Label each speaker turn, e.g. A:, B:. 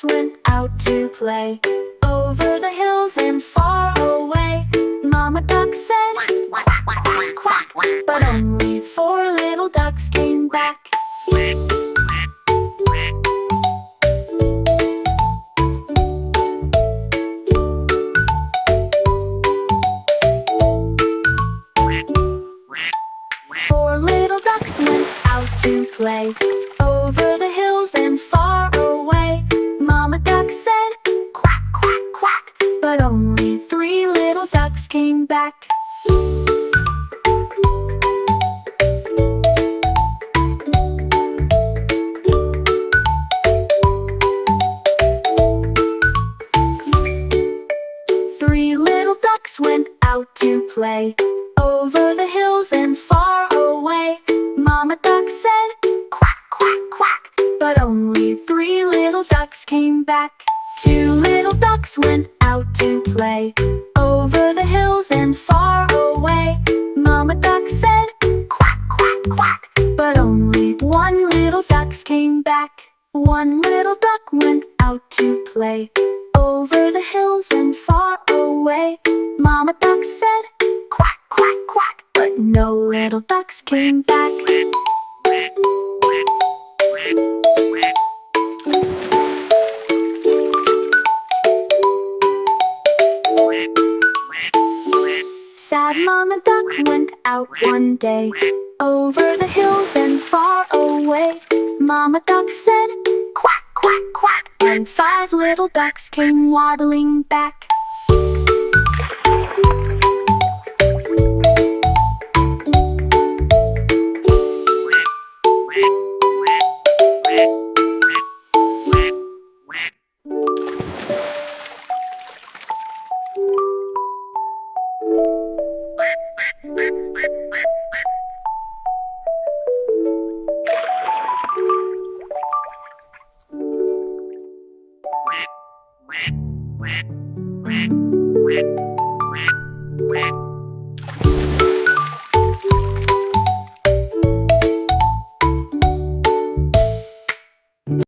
A: went out to play over the hills and far away. Mama duck said, quack, quack, quack, but only 4 little ducks came back. 4 little ducks went out to play over the hills and far away. Mama duck said, quack, quack, quack, but only 3 little ducks came back. 3 little ducks went out to play over the hills and far away. Mama duck said, quack, quack, quack, but only 3 little ducks came back. 2 little ducks went out to play over the hills and far away. Mama duck said, quack, quack, quack, but only 1 little ducks came back. 1 little duck went out to play over the hills and far away. Mama duck said, quack, quack, quack, but no little ducks came back. Sad Mama duck went out one day over the hills and far away. Mama duck said, quack, quack, quack, and 5 little ducks came waddling back.
B: Quack.